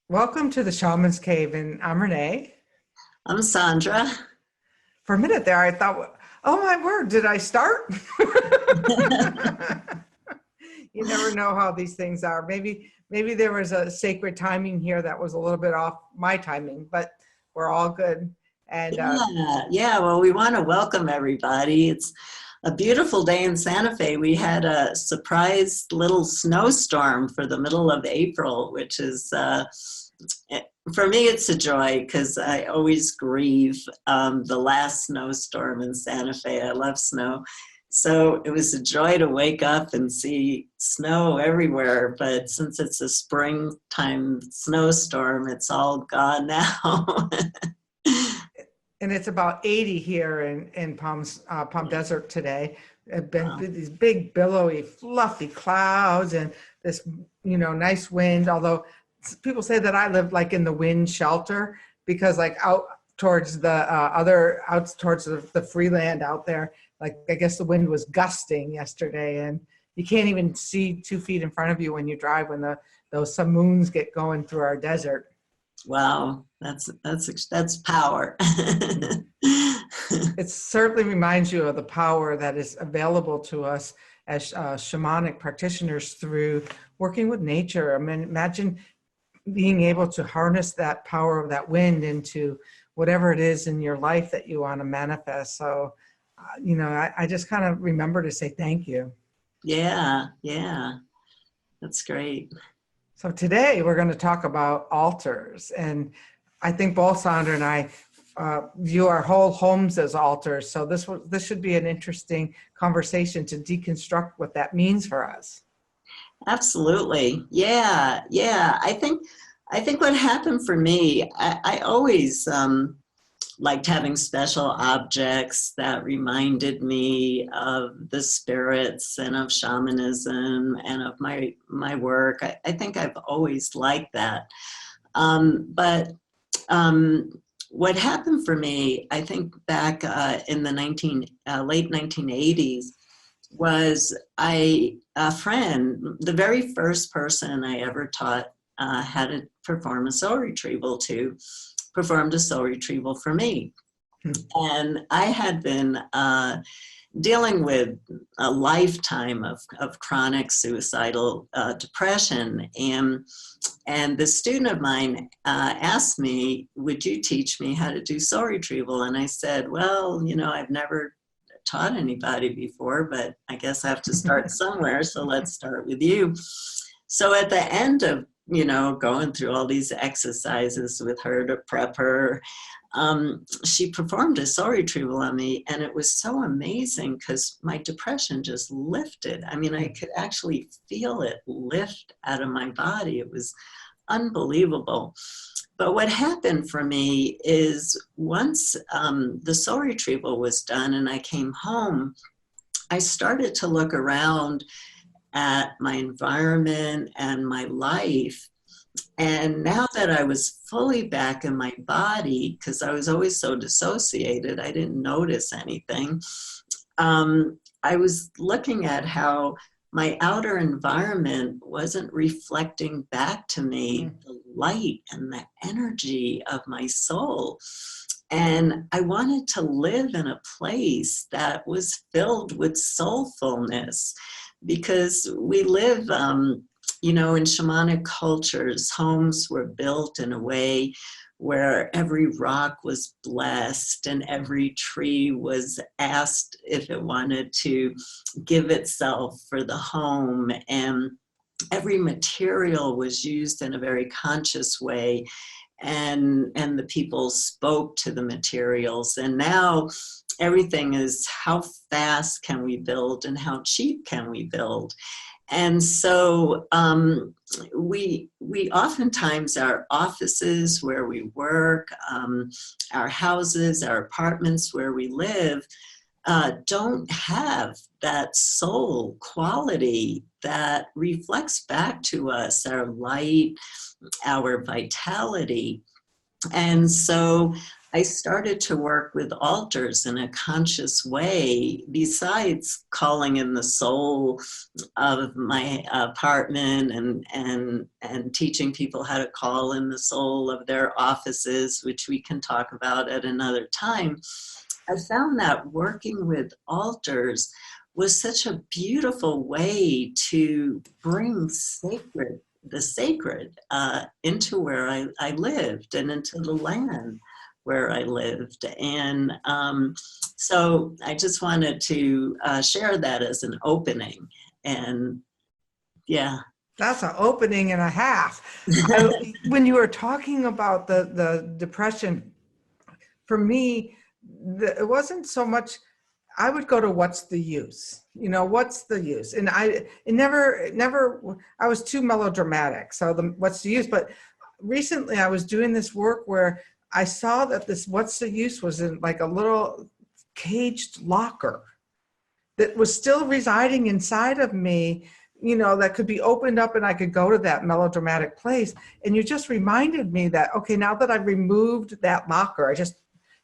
Welcome to the Shaman's Cave, and I'm Renee. I'm Sandra. For a minute there, I thought, oh my word, did I start? You never know how these things are. Maybe there was a sacred timing here that was a little bit off my timing, but we're all good. And Yeah. Well, we want to welcome everybody. It's a beautiful day in Santa Fe. We had a surprise little snowstorm for the middle of April, which is, for me, it's a joy because I always grieve the last snowstorm in Santa Fe. I love snow. So it was a joy to wake up and see snow everywhere. But since it's a springtime snowstorm, it's all gone now. and it's about 80 here in Palm Desert today. It's been these big, billowy, fluffy clouds and this, nice wind. Although people say that I live like in the wind shelter because like out towards out towards the free land out there, like I guess the wind was gusting yesterday and you can't even see 2 feet in front of you when you drive when those some moons get going through our desert. Wow, that's power. It certainly reminds you of the power that is available to us as shamanic practitioners through working with nature. I mean, imagine being able to harness that power of that wind into whatever it is in your life that you want to manifest. So, I just kind of remember to say thank you. Yeah, that's great. So today we're going to talk about altars. And I think both Sandra and I view our whole homes as altars. So this should be an interesting conversation to deconstruct what that means for us. Absolutely. Yeah. I think what happened for me, I always liked having special objects that reminded me of the spirits and of shamanism and of my work. I think I've always liked that. But what happened for me, I think back in the late 1980s, was a friend, the very first person I ever taught how to perform a soul retrieval to, performed a soul retrieval for me. And I had been dealing with a lifetime of chronic suicidal depression. And the student of mine asked me, would you teach me how to do soul retrieval? And I said, well, I've never taught anybody before, but I guess I have to start somewhere. So let's start with you. So at the end of, going through all these exercises with her to prep her, she performed a soul retrieval on me. And it was so amazing because my depression just lifted. I mean, I could actually feel it lift out of my body. It was unbelievable. But what happened for me is once the soul retrieval was done and I came home, I started to look around at my environment and my life. And now that I was fully back in my body, because I was always so dissociated, I didn't notice anything. I was looking at how my outer environment wasn't reflecting back to me the light and the energy of my soul. And I wanted to live in a place that was filled with soulfulness because we live, in shamanic cultures, homes were built in a way where every rock was blessed and every tree was asked if it wanted to give itself for the home, and every material was used in a very conscious way, and the people spoke to the materials. And now everything is how fast can we build and how cheap can we build. And so we oftentimes, our offices where we work, our houses, our apartments where we live, don't have that soul quality that reflects back to us our light, our vitality. And so I started to work with altars in a conscious way, besides calling in the soul of my apartment and teaching people how to call in the soul of their offices, which we can talk about at another time. I found that working with altars was such a beautiful way to bring the sacred into where I lived and into the land where I lived. And so I just wanted to share that as an opening. And yeah. That's an opening and a half. When you were talking about the depression, for me, it wasn't so much, I would go to what's the use? What's the use? And I was too melodramatic. So what's the use? But recently I was doing this work where I saw that this what's the use was in like a little caged locker that was still residing inside of me, that could be opened up and I could go to that melodramatic place. And you just reminded me that, okay, now that I've removed that locker, I just,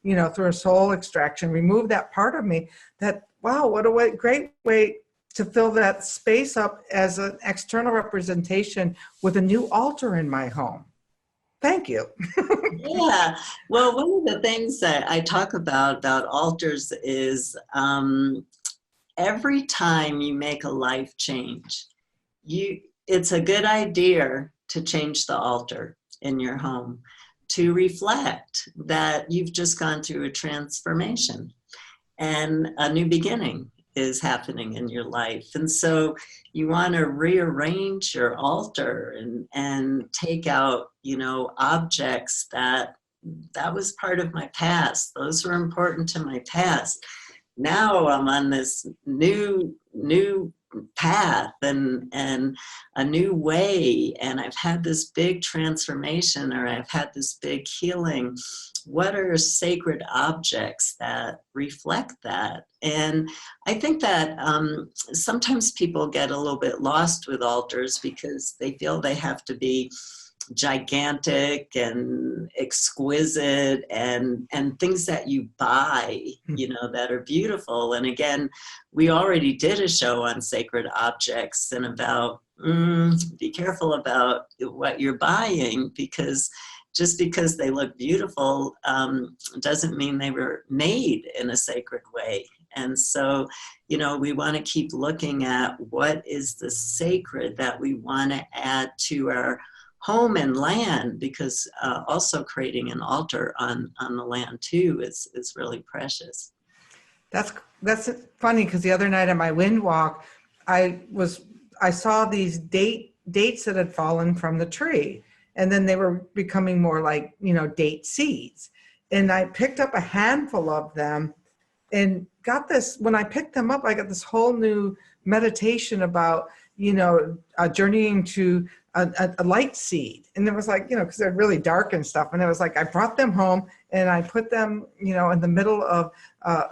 through a soul extraction, remove that part of me, that, wow, what a great way to fill that space up as an external representation with a new altar in my home. Thank you. Yeah. Well, one of the things that I talk about altars is every time you make a life change, it's a good idea to change the altar in your home, to reflect that you've just gone through a transformation and a new beginning is happening in your life. And so you want to rearrange your altar and take out, objects that was part of my past. Those were important to my past. Now I'm on this new path and a new way, and I've had this big transformation, or I've had this big healing. What are sacred objects that reflect that? And I think that sometimes people get a little bit lost with altars because they feel they have to be gigantic and exquisite and things that you buy, that are beautiful. And again, we already did a show on sacred objects and about be careful about what you're buying, because just because they look beautiful doesn't mean they were made in a sacred way. And so, we want to keep looking at what is the sacred that we want to add to our home and land, because also creating an altar on the land too is really precious. That's funny, because the other night on my wind walk, I saw these dates that had fallen from the tree, and then they were becoming more like date seeds, and I picked up a handful of them and got this. When I picked them up, I got this whole new meditation about journeying to a light seed. And it was like, because they're really dark and stuff. And it was like, I brought them home and I put them, in the middle of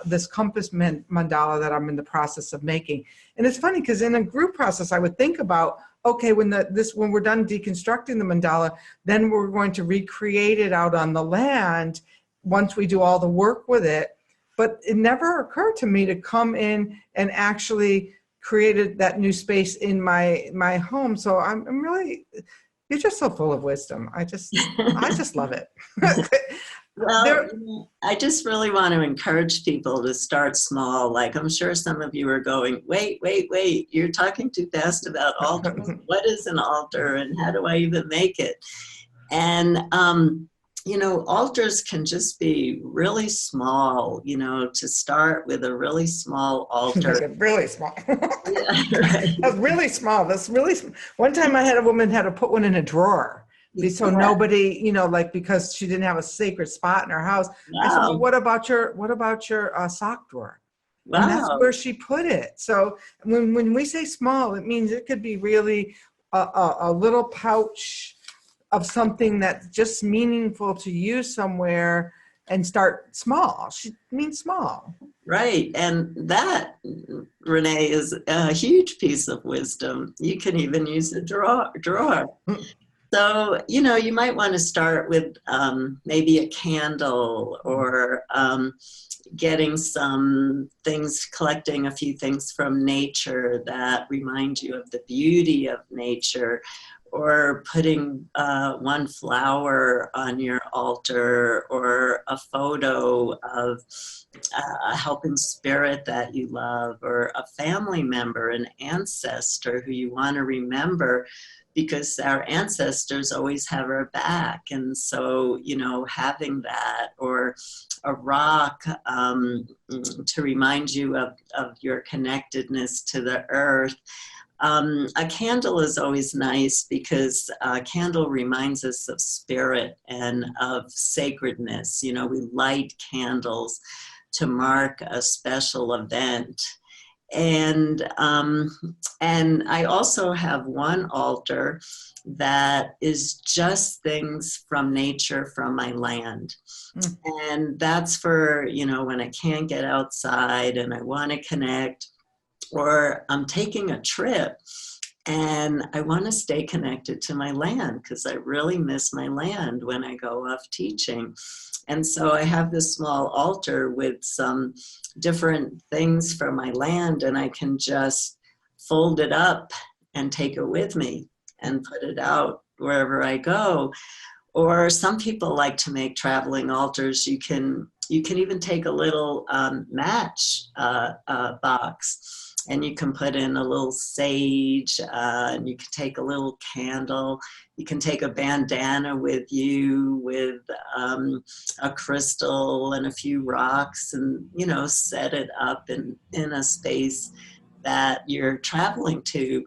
this compass mandala that I'm in the process of making. And it's funny because in a group process, I would think about, okay, when we're done deconstructing the mandala, then we're going to recreate it out on the land once we do all the work with it. But it never occurred to me to come in and actually created that new space in my home. So I'm really, you're just so full of wisdom. I just love it. Well, I just really want to encourage people to start small. Like, I'm sure some of you are going, wait, you're talking too fast about altars. What is an altar and how do I even make it? And altars can just be really small, to start with a really small altar. Really small. Yeah, right. That's really small. One time I had a woman had to put one in a drawer. So nobody, because she didn't have a sacred spot in her house. Wow. I said, well, what about your sock drawer? Wow. And that's where she put it. So when we say small, it means it could be really a little pouch of something that's just meaningful to you somewhere, and start small. She means small. Right. And that, Renee, is a huge piece of wisdom. You can even use a drawer. So, you might want to start with maybe a candle, or getting some things, collecting a few things from nature that remind you of the beauty of nature, or putting one flower on your altar, or a photo of a helping spirit that you love, or a family member, an ancestor who you want to remember, because our ancestors always have our back. And so, having that, or a rock to remind you of your connectedness to the earth. A candle is always nice, because a candle reminds us of spirit and of sacredness. We light candles to mark a special event. And I also have one altar that is just things from nature, from my land. And that's for, when I can't get outside and I want to connect, or I'm taking a trip and I want to stay connected to my land, because I really miss my land when I go off teaching. And so I have this small altar with some different things from my land, and I can just fold it up and take it with me and put it out wherever I go. Or some people like to make traveling altars. You can even take a little match box, and you can put in a little sage, and you can take a little candle. You can take a bandana with you, with a crystal and a few rocks, and set it up in a space that you're traveling to.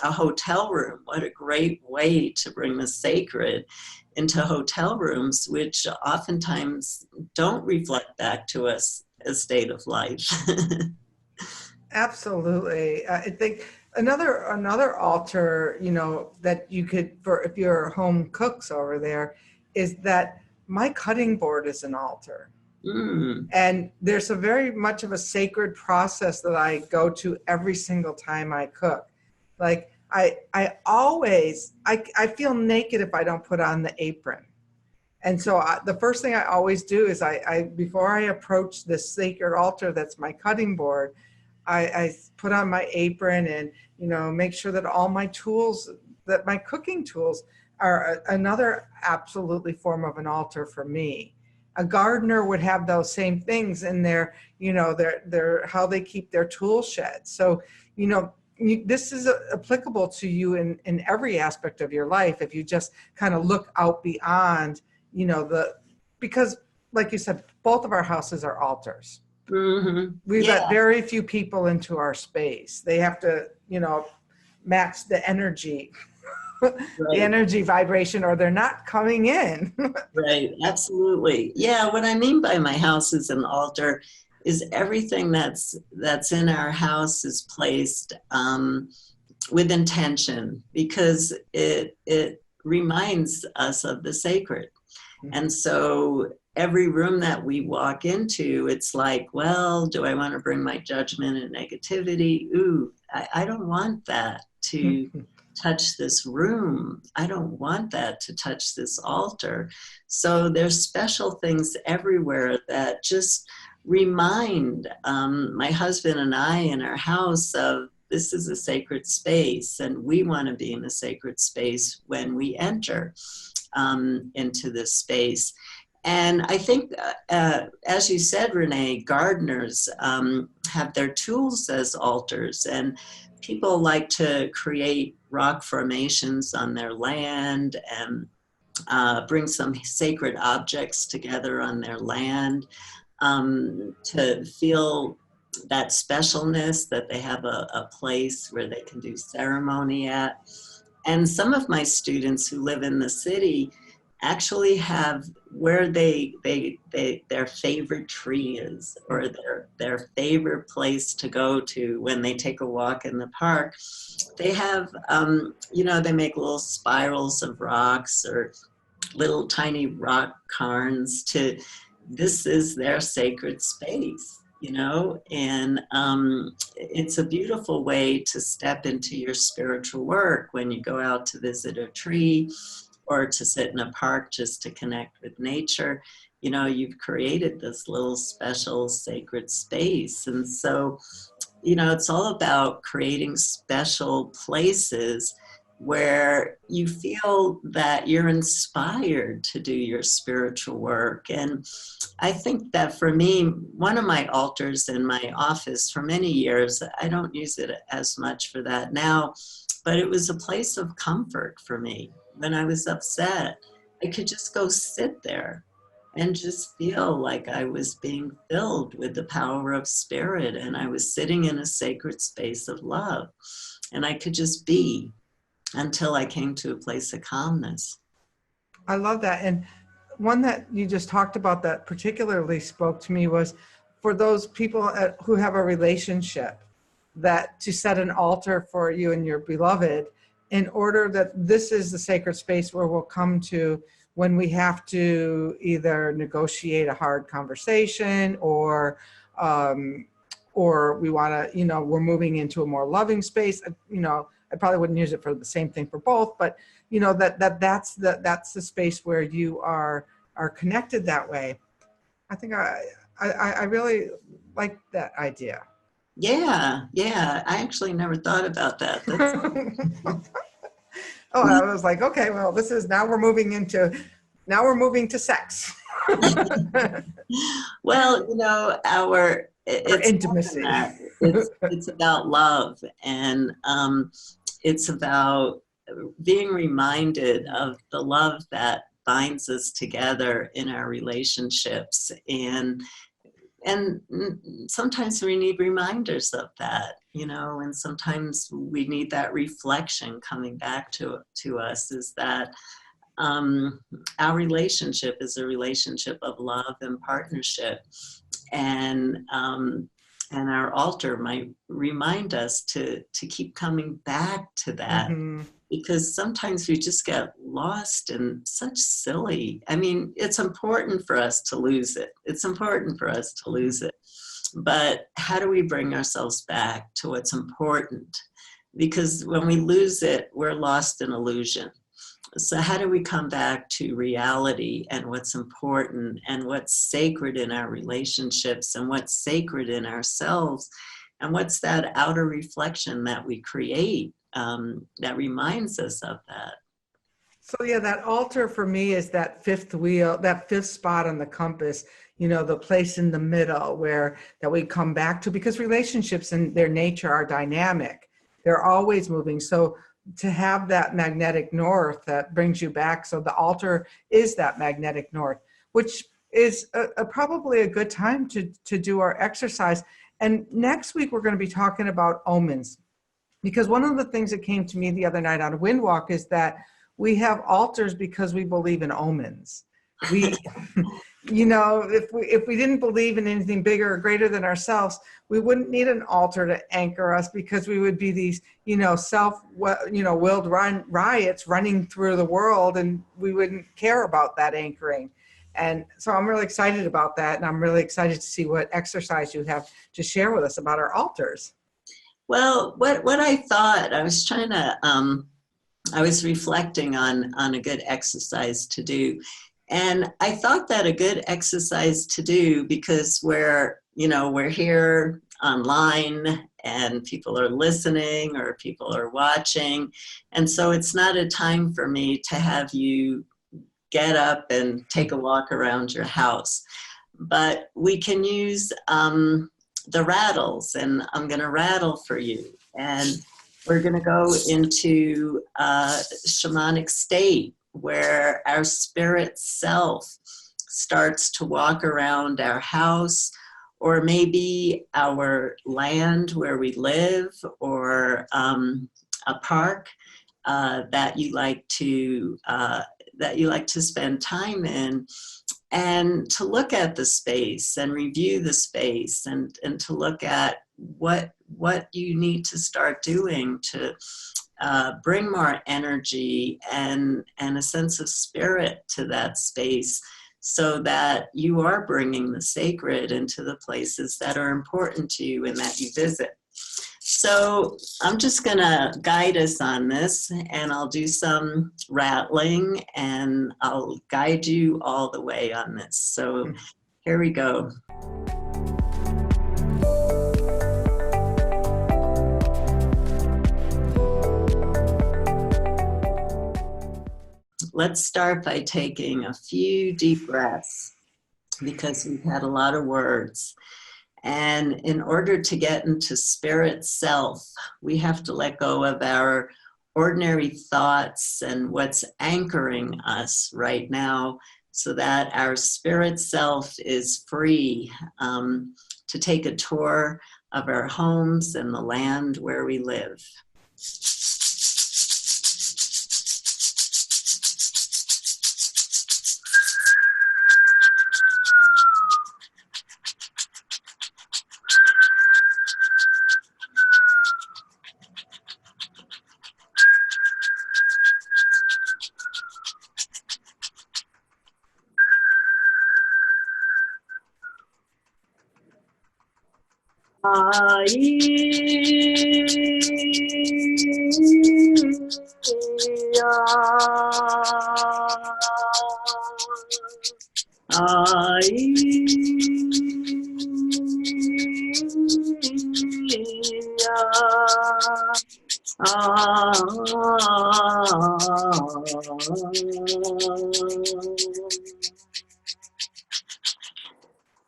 A hotel room, what a great way to bring the sacred into hotel rooms, which oftentimes don't reflect back to us a state of life. Absolutely. I think another altar, that you could, for if your home cooks over there, is that my cutting board is an altar. And there's a very much of a sacred process that I go to every single time I cook. Like I always feel naked if I don't put on the apron. And so the first thing I always do is I before I approach this sacred altar that's my cutting board, I put on my apron and, make sure that all my tools, that my cooking tools are another absolutely form of an altar for me. A gardener would have those same things in their, their how they keep their tool shed. So, this is applicable to you in every aspect of your life. If you just kind of look out beyond, because like you said, both of our houses are altars. Mm-hmm. We let very few people into our space. They have to, match the energy, Right. the energy vibration, or they're not coming in. Right, absolutely. Yeah, what I mean by my house is an altar is everything that's in our house is placed with intention, because it reminds us of the sacred. And so every room that we walk into, it's like, well, do I want to bring my judgment and negativity? Ooh, I don't want that to touch this room. I don't want that to touch this altar. So there's special things everywhere that just remind my husband and I in our house of this is a sacred space, and we want to be in a sacred space when we enter into this space. And I think, as you said, Renee, gardeners have their tools as altars, and people like to create rock formations on their land and bring some sacred objects together on their land to feel that specialness, that they have a place where they can do ceremony at. And some of my students who live in the city actually have where their favorite tree is, or their favorite place to go to when they take a walk in the park. They have, they make little spirals of rocks or little tiny rock cairns this is their sacred space. you know, and it's a beautiful way to step into your spiritual work when you go out to visit a tree or to sit in a park just to connect with nature. You know, you've created this little special sacred space. And so, you know, it's all about creating special places where you feel that you're inspired to do your spiritual work. And I think that for me, one of my altars in my office for many years, I don't use it as much for that now, but it was a place of comfort for me. When I was upset, I could just go sit there and just feel like I was being filled with the power of spirit, and I was sitting in a sacred space of love, and I could just be until I came to a place of calmness. I love that. And one that you just talked about that particularly spoke to me was for those people who have a relationship, that to set an altar for you and your beloved, in order that this is the sacred space where we'll come to when we have to either negotiate a hard conversation or we want to, you know, we're moving into a more loving space. You know, I probably wouldn't use it for the same thing for both, but you know, that's the space where you are connected that way. I think I really like that idea. Yeah, yeah. I actually never thought about that. Oh, I was like, okay, well, this is now we're moving to sex. Well, you know, it's intimacy. it's about love, and it's about being reminded of the love that binds us together in our relationships, and sometimes we need reminders of that, you know, and sometimes we need that reflection coming back to us, is that our relationship is a relationship of love and partnership, and our altar might remind us to keep coming back to that. Mm-hmm. Because sometimes we just get lost in such silly, I mean, it's important for us to lose it. It's important for us to lose it. But how do we bring ourselves back to what's important? Because when we lose it, we're lost in illusion. So how do we come back to reality and what's important and what's sacred in our relationships and what's sacred in ourselves, and what's that outer reflection that we create that reminds us of that? So yeah, that altar for me is that fifth wheel, that fifth spot on the compass, you know, the place in the middle where that we come back to, because relationships in their nature are dynamic. They're always moving. So to have that magnetic north that brings you back. So the altar is that magnetic north, which is probably a good time to do our exercise. And next week, we're going to be talking about omens, because one of the things that came to me the other night on a wind walk is that we have altars because we believe in omens. We, you know, if we didn't believe in anything bigger or greater than ourselves, we wouldn't need an altar to anchor us, because we would be these, you know, willed riots running through the world, and we wouldn't care about that anchoring. And so I'm really excited about that, and I'm really excited to see what exercise you have to share with us about our altars. Well, what I thought, I was trying to, I was reflecting on a good exercise to do. And I thought that a good exercise to do, because we're here online and people are listening or people are watching. And so it's not a time for me to have you get up and take a walk around your house. But we can use the rattles, and I'm going to rattle for you. And we're going to go into a shamanic state where our spirit self starts to walk around our house, or maybe our land where we live, or a park that you like to spend time in, and to look at the space and review the space, and to look at what you need to start doing to bring more energy and a sense of spirit to that space, so that you are bringing the sacred into the places that are important to you and that you visit. So I'm just going to guide us on this, and I'll do some rattling, and I'll guide you all the way on this. So here we go. Let's start by taking a few deep breaths, because we've had a lot of words. And in order to get into spirit self, we have to let go of our ordinary thoughts and what's anchoring us right now, so that our spirit self is free to take a tour of our homes and the land where we live.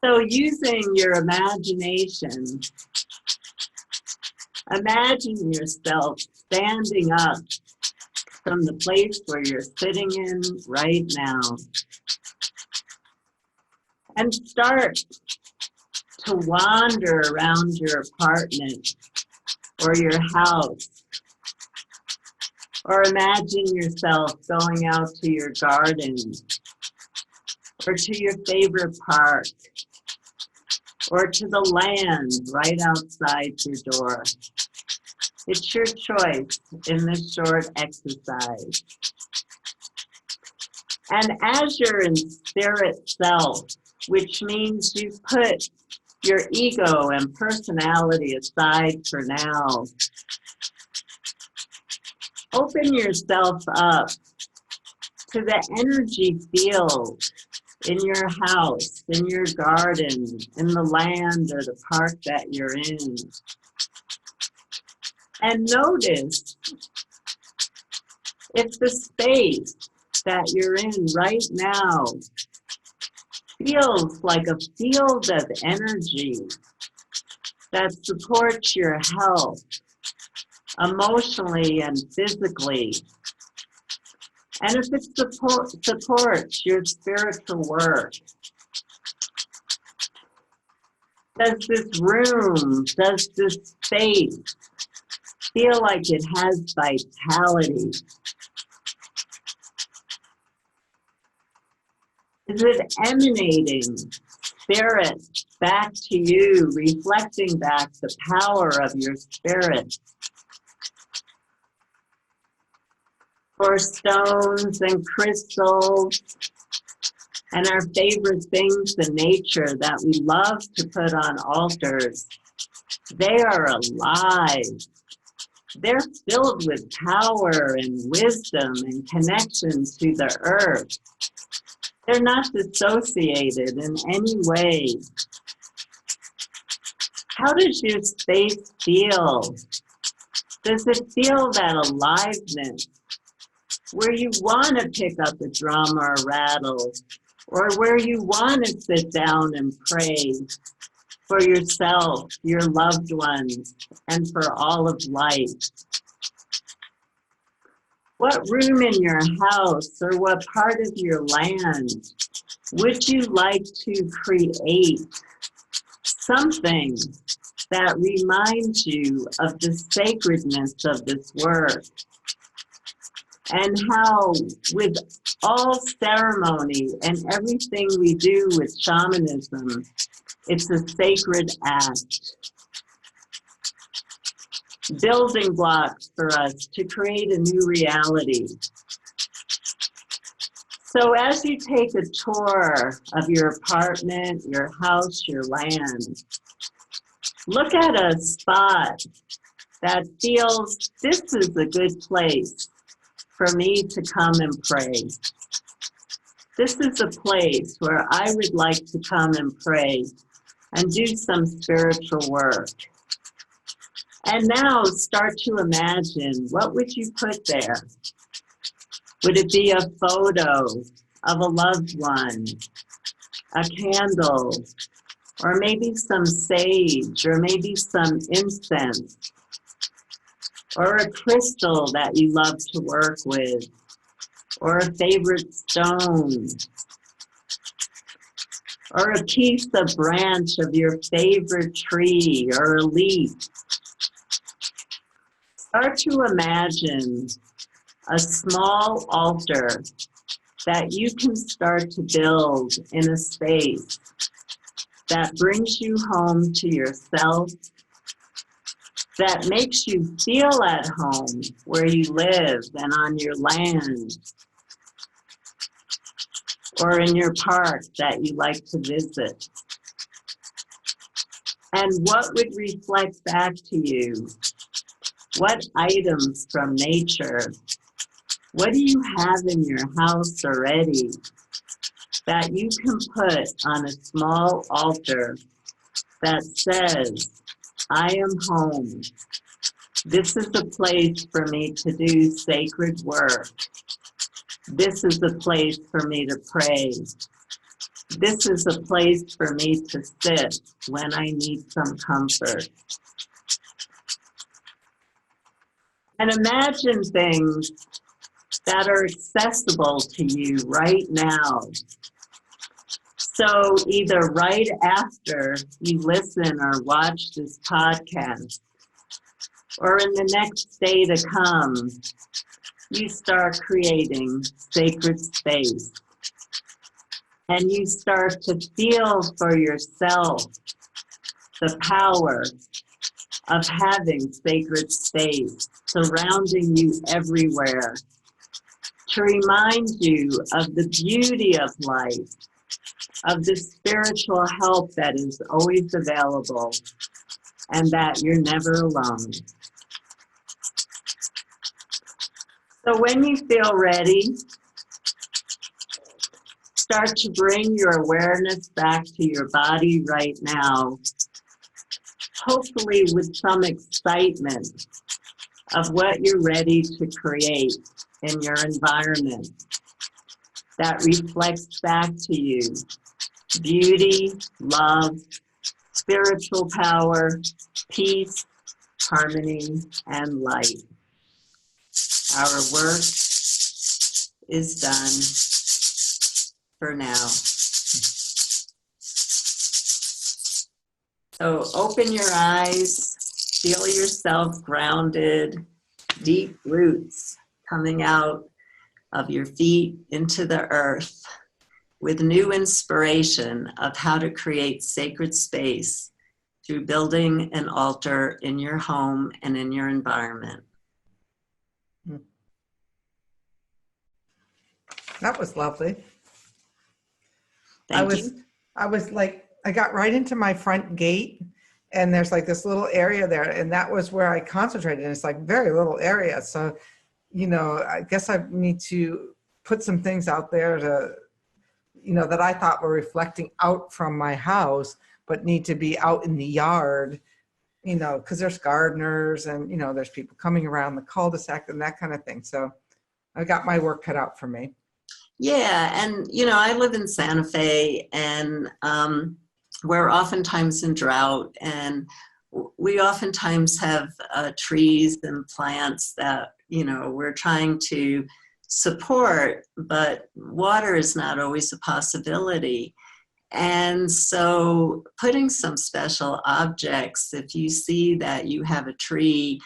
So using your imagination, imagine yourself standing up from the place where you're sitting in right now, and start to wander around your apartment or your house, or imagine yourself going out to your garden or to your favorite park, or to the land right outside your door. It's your choice in this short exercise. And as you're in spirit self, which means you put your ego and personality aside for now, open yourself up to the energy field in your house, in your garden, in the land or the park that you're in. And notice if the space that you're in right now feels like a field of energy that supports your health emotionally and physically. And if it supports your spiritual work. Does this room, does this space feel like it has vitality? Is it emanating spirit back to you, reflecting back the power of your spirit? For stones and crystals and our favorite things in nature that we love to put on altars, they are alive. They're filled with power and wisdom and connection to the earth. They're not dissociated in any way. How does your space feel? Does it feel that aliveness where you want to pick up a drum or a rattle, or where you want to sit down and pray for yourself, your loved ones, and for all of life? What room in your house or what part of your land would you like to create something that reminds you of the sacredness of this work? And how, with all ceremony and everything we do with shamanism, it's a sacred act. Building blocks for us to create a new reality. So as you take a tour of your apartment, your house, your land, look at a spot that feels this is a good place for me to come and pray. This is a place where I would like to come and pray and do some spiritual work. And now start to imagine, what would you put there? Would it be a photo of a loved one, a candle, or maybe some sage, or maybe some incense, or a crystal that you love to work with, or a favorite stone, or a piece of branch of your favorite tree, or a leaf? Start to imagine a small altar that you can start to build in a space that brings you home to yourself, that makes you feel at home where you live and on your land, or in your park that you like to visit. And what would reflect back to you? What items from nature? What do you have in your house already that you can put on a small altar that says, I am home. This is a place for me to do sacred work. This is a place for me to pray. This is a place for me to sit when I need some comfort. And imagine things that are accessible to you right now. So either right after you listen or watch this podcast, or in the next day to come, you start creating sacred space. And you start to feel for yourself the power of having sacred space surrounding you everywhere, to remind you of the beauty of life, of the spiritual help that is always available, and that you're never alone. So when you feel ready, start to bring your awareness back to your body right now, hopefully with some excitement of what you're ready to create in your environment that reflects back to you beauty, love, spiritual power, peace, harmony, and light. Our work is done for now. So open your eyes, feel yourself grounded, deep roots coming out of your feet into the earth with new inspiration of how to create sacred space through building an altar in your home and in your environment. That was lovely. Thank you. I was like, I got right into my front gate, and there's like this little area there, and that was where I concentrated. And it's like very little area. So, you know, I guess I need to put some things out there to, you know, that I thought were reflecting out from my house, but need to be out in the yard, you know, because there's gardeners and, you know, there's people coming around the cul-de-sac and that kind of thing. So I got my work cut out for me. Yeah, and you know, I live in Santa Fe, and we're oftentimes in drought, and we oftentimes have trees and plants that, you know, we're trying to support, but water is not always a possibility. And so putting some special objects, if you see that you have a tree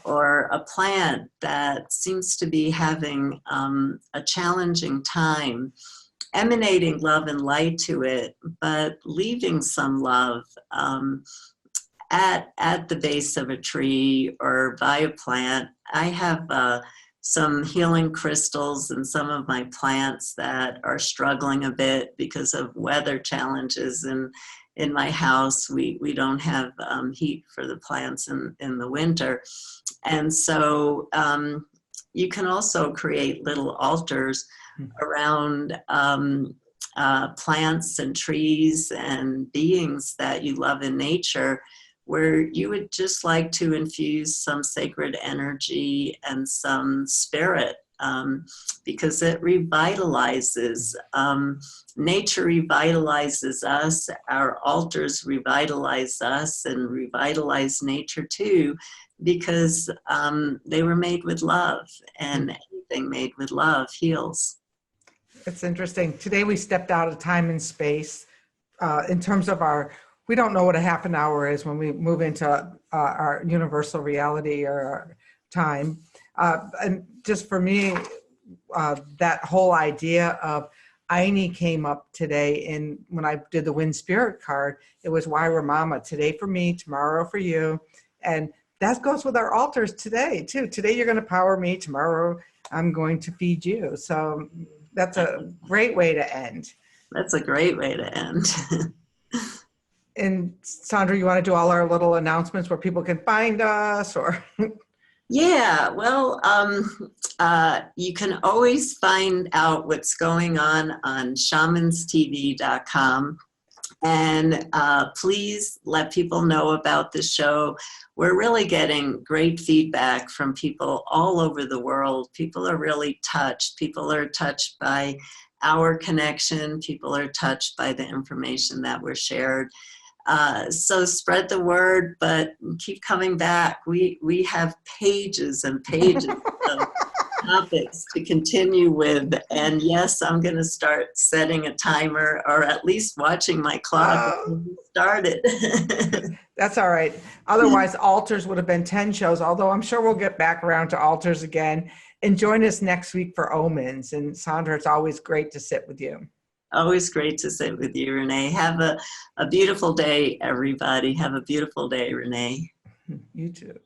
or a plant that seems to be having a challenging time, emanating love and light to it, but leaving some love at the base of a tree or by a plant. I have some healing crystals and some of my plants that are struggling a bit because of weather challenges. And in my house, we don't have heat for the plants in the winter. And so you can also create little altars around plants and trees and beings that you love in nature, where you would just like to infuse some sacred energy and some spirit, because it revitalizes. Nature revitalizes us, our altars revitalize us and revitalize nature too, because they were made with love, and anything made with love heals. It's interesting. Today we stepped out of time and space in terms of we don't know what a half an hour is when we move into our universal reality or our time. And just for me, that whole idea of Aini came up today when I did the Wind Spirit card. It was Waira Mama, today for me, tomorrow for you. And that goes with our altars today too. Today you're going to power me, tomorrow I'm going to feed you. So that's a great way to end. That's a great way to end. And Sandra, you want to do all our little announcements where people can find us, or? Yeah, well, you can always find out what's going on shamanstv.com. And please let people know about the show. We're really getting great feedback from people all over the world. People are really touched. People are touched by our connection. People are touched by the information that we're shared. So spread the word, but keep coming back. We have pages and pages of topics to continue with. And yes, I'm going to start setting a timer, or at least watching my clock when we started. That's all right. Otherwise, altars would have been 10 shows, although I'm sure we'll get back around to altars again. And join us next week for omens. And Sandra, it's always great to sit with you. Always great to sit with you, Renee. Have a beautiful day, everybody. Have a beautiful day, Renee. You too.